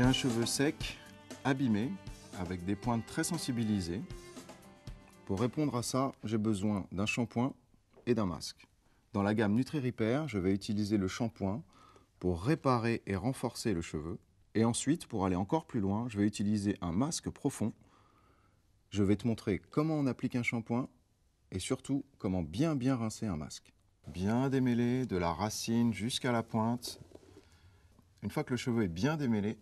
J'ai un cheveu sec, abîmé, avec des pointes très sensibilisées. Pour répondre à ça, j'ai besoin d'un shampoing et d'un masque. Dans la gamme Nutri-Repair, je vais utiliser le shampoing pour réparer et renforcer le cheveu. Et ensuite, pour aller encore plus loin, je vais utiliser un masque profond. Je vais te montrer comment on applique un shampoing et surtout comment bien rincer un masque. Bien démêler de la racine jusqu'à la pointe. Une fois que le cheveu est bien démêlé,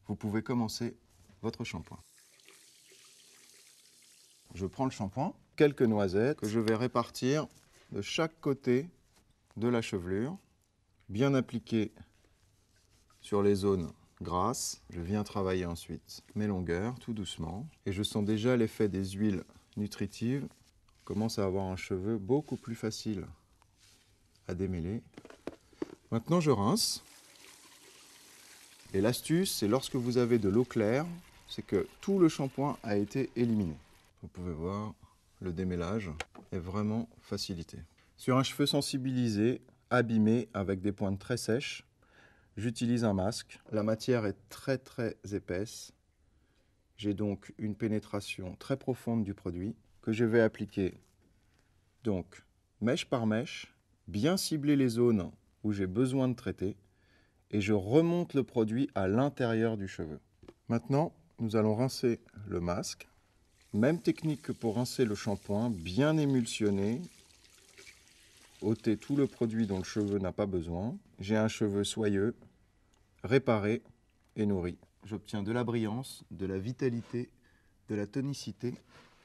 vous pouvez commencer votre shampoing. Je prends le shampoing, quelques noisettes que je vais répartir de chaque côté de la chevelure, bien appliquer sur les zones grasses. Je viens travailler ensuite mes longueurs tout doucement et je sens déjà l'effet des huiles nutritives. On commence à avoir un cheveu beaucoup plus facile à démêler. Maintenant je rince. Et l'astuce, c'est lorsque vous avez de l'eau claire, c'est que tout le shampoing a été éliminé. Vous pouvez voir, le démêlage est vraiment facilité. Sur un cheveu sensibilisé, abîmé, avec des pointes très sèches, j'utilise un masque. La matière est très épaisse. J'ai donc une pénétration très profonde du produit que je vais appliquer donc mèche par mèche, bien cibler les zones où j'ai besoin de traiter et je remonte le produit à l'intérieur du cheveu. Maintenant, nous allons rincer le masque. Même technique que pour rincer le shampoing, bien émulsionner, ôter tout le produit dont le cheveu n'a pas besoin. J'ai un cheveu soyeux, réparé et nourri. J'obtiens de la brillance, de la vitalité, de la tonicité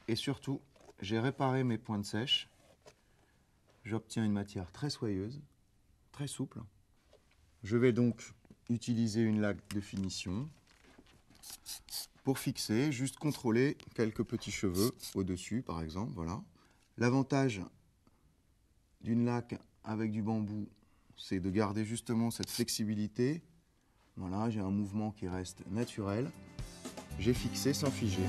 et surtout, j'ai réparé mes pointes sèches. J'obtiens une matière très soyeuse, très souple. Je vais donc utiliser une laque de finition pour fixer, juste contrôler quelques petits cheveux au-dessus, par exemple. Voilà. L'avantage d'une laque avec du bambou, c'est de garder justement cette flexibilité. Voilà, j'ai un mouvement qui reste naturel. J'ai fixé sans figer.